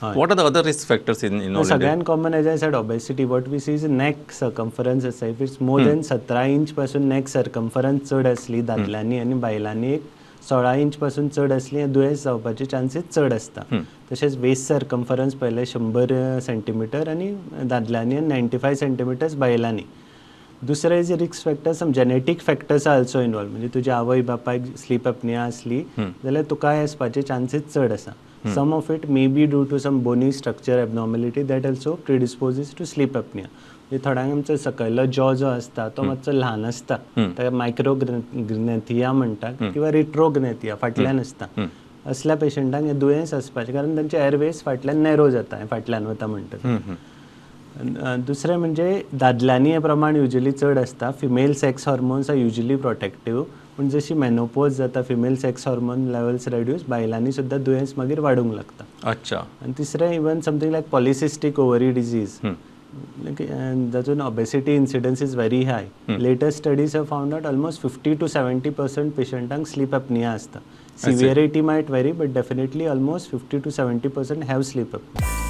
What are the other risk factors involved in सगळ्यात common as I said obesity. What we see is neck circumference आसा. If it's more than 17 inch पासून neck circumference चड आसली दादल्यांनी आनी बायलांनी, एक 16 inch पासून चड आसली दुयेंस जावपाचे चान्सीस चड आसता. तशेंच वेस्ट सर्कम्फरन्स पळयलें 100 सेंटीमीटर आनी दादल्यांनी 95 सेंटीमिटर्स बायलांनी. दुसरे जे risk factors, some genetic factors are also involved. म्हणजे तुज्या आवय बापायक स्लीप एपनिया आसली जाल्यार तुकाय आसपाचे चान्सीस चड आसा. Some of it may be due to some bony structure abnormality that also predisposes to sleep apnea. म्हणजे थोड्यांक आमचो सकयलो जॉ जो आसता तो मातसो ल्हान आसता, ताका मायक्रोग्नेथिया म्हणटात किंवा रिट्रोग्नेथिया फाटल्यान आसता. असल्या पेशंटांक हें दुयेंस आसपाचें कारण तांचे एअरवेज फाटल्यान नॅरो जाता, फाटल्यान वता म्हणटात. दुसरें म्हणजे दादल्यांनी हें प्रमाण युजली चड आसता. Female sex hormones are usually protective, पूण जशी मेनोपॉज जाता female sex hormone levels reduce, बायलांनी सुद्दां दुयेंस मागीर वाडूंक लागता. अच्छा. आनी तिसरें even something like polycystic ovary disease, जातून obesity incidence is very high. Latest studies have found out almost 50 to 70% पेशंटांक स्लीप एपनिया आसता. Severity might vary, but definitely almost 50 to 70% have sleep apnoea.